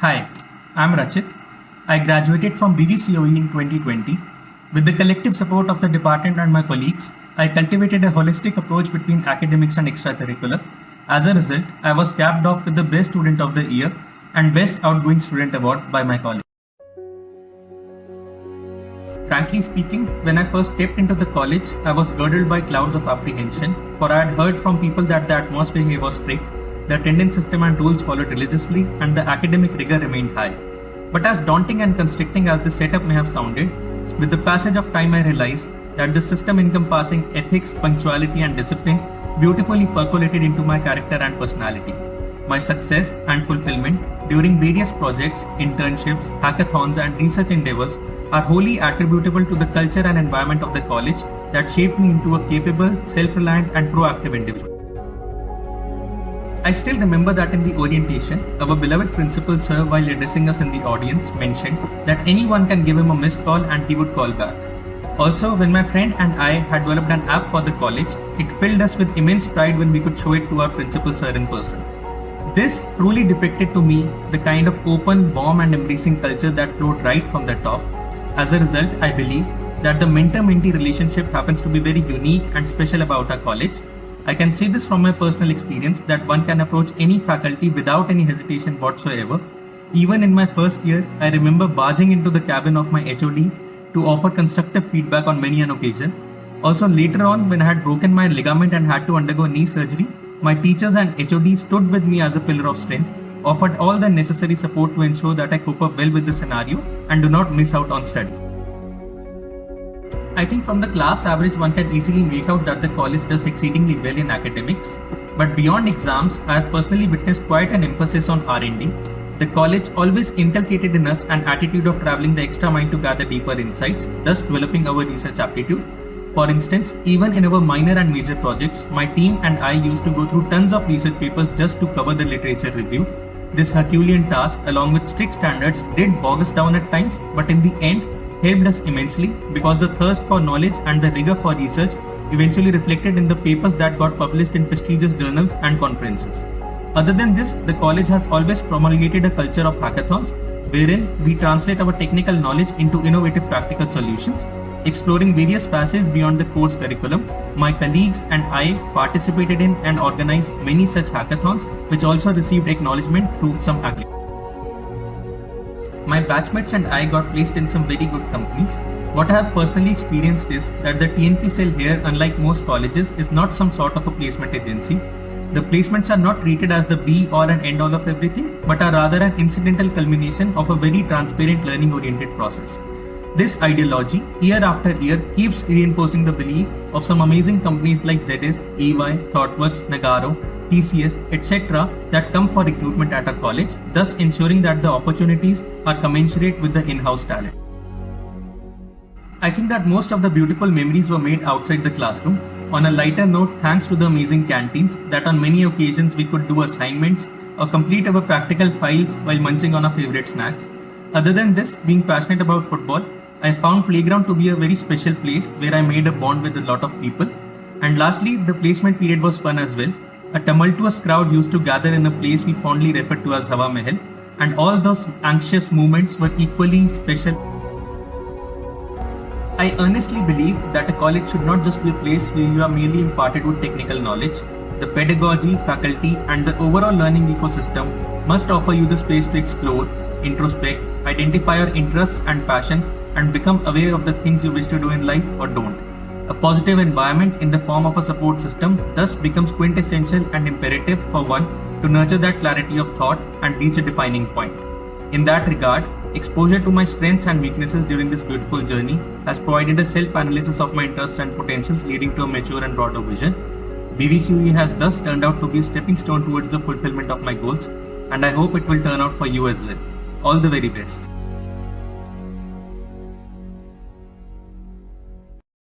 Hi, I'm Rachit. I graduated from BVCOE in 2020. With the collective support of the department and my colleagues, I cultivated a holistic approach between academics and extracurricular. As a result, I was capped off with the Best Student of the Year and Best Outgoing Student Award by my college. Frankly speaking, when I first stepped into the college, I was girdled by clouds of apprehension, for I had heard from people that the atmosphere here was strict, the attendance system and rules followed religiously, and the academic rigor remained high. But as daunting and constricting as the setup may have sounded, with the passage of time I realized that the system encompassing ethics, punctuality and discipline beautifully percolated into my character and personality. My success and fulfillment during various projects, internships, hackathons and research endeavors are wholly attributable to the culture and environment of the college that shaped me into a capable, self-reliant and proactive individual. I still remember that in the orientation, our beloved principal sir, while addressing us in the audience, mentioned that anyone can give him a missed call and he would call back. Also, when my friend and I had developed an app for the college, it filled us with immense pride when we could show it to our principal sir in person. This truly depicted to me the kind of open, warm and embracing culture that flowed right from the top. As a result, I believe that the mentor-mentee relationship happens to be very unique and special about our college. I can say this from my personal experience that one can approach any faculty without any hesitation whatsoever. Even in my first year, I remember barging into the cabin of my HOD to offer constructive feedback on many an occasion. Also later on, when I had broken my ligament and had to undergo knee surgery, my teachers and HOD stood with me as a pillar of strength, offered all the necessary support to ensure that I cope up well with the scenario and do not miss out on studies. I think from the class average one can easily make out that the college does exceedingly well in academics, but beyond exams, I have personally witnessed quite an emphasis on R&D. The college always inculcated in us an attitude of traveling the extra mile to gather deeper insights, thus developing our research aptitude. For instance, even in our minor and major projects, my team and I used to go through tons of research papers just to cover the literature review. This Herculean task, along with strict standards, did bog us down at times, but in the end, helped us immensely because the thirst for knowledge and the rigor for research eventually reflected in the papers that got published in prestigious journals and conferences. Other than this, the college has always promulgated a culture of hackathons, wherein we translate our technical knowledge into innovative practical solutions. Exploring various facets beyond the course curriculum, my colleagues and I participated in and organized many such hackathons, which also received acknowledgement through some accolades. My batchmates and I got placed in some very good companies. What I have personally experienced is that the TNP cell here, unlike most colleges, is not some sort of a placement agency. The placements are not treated as the be or an end all of everything, but are rather an incidental culmination of a very transparent learning-oriented process. This ideology, year after year, keeps reinforcing the belief of some amazing companies like ZS, EY, ThoughtWorks, Nagaro, TCS, etc. that come for recruitment at our college, thus ensuring that the opportunities are commensurate with the in-house talent. I think that most of the beautiful memories were made outside the classroom. On a lighter note, thanks to the amazing canteens that on many occasions we could do assignments or complete our practical files while munching on our favorite snacks. Other than this, being passionate about football, I found playground to be a very special place where I made a bond with a lot of people. And lastly, the placement period was fun as well. A tumultuous crowd used to gather in a place we fondly referred to as Hawa Mahal, and all those anxious moments were equally special. I earnestly believe that a college should not just be a place where you are merely imparted with technical knowledge. The pedagogy, faculty, and the overall learning ecosystem must offer you the space to explore, introspect, identify your interests and passion, and become aware of the things you wish to do in life or don't. A positive environment in the form of a support system thus becomes quintessential and imperative for one to nurture that clarity of thought and reach a defining point. In that regard, exposure to my strengths and weaknesses during this beautiful journey has provided a self-analysis of my interests and potentials, leading to a mature and broader vision. BVCOE has thus turned out to be a stepping stone towards the fulfillment of my goals, and I hope it will turn out for you as well. All the very best.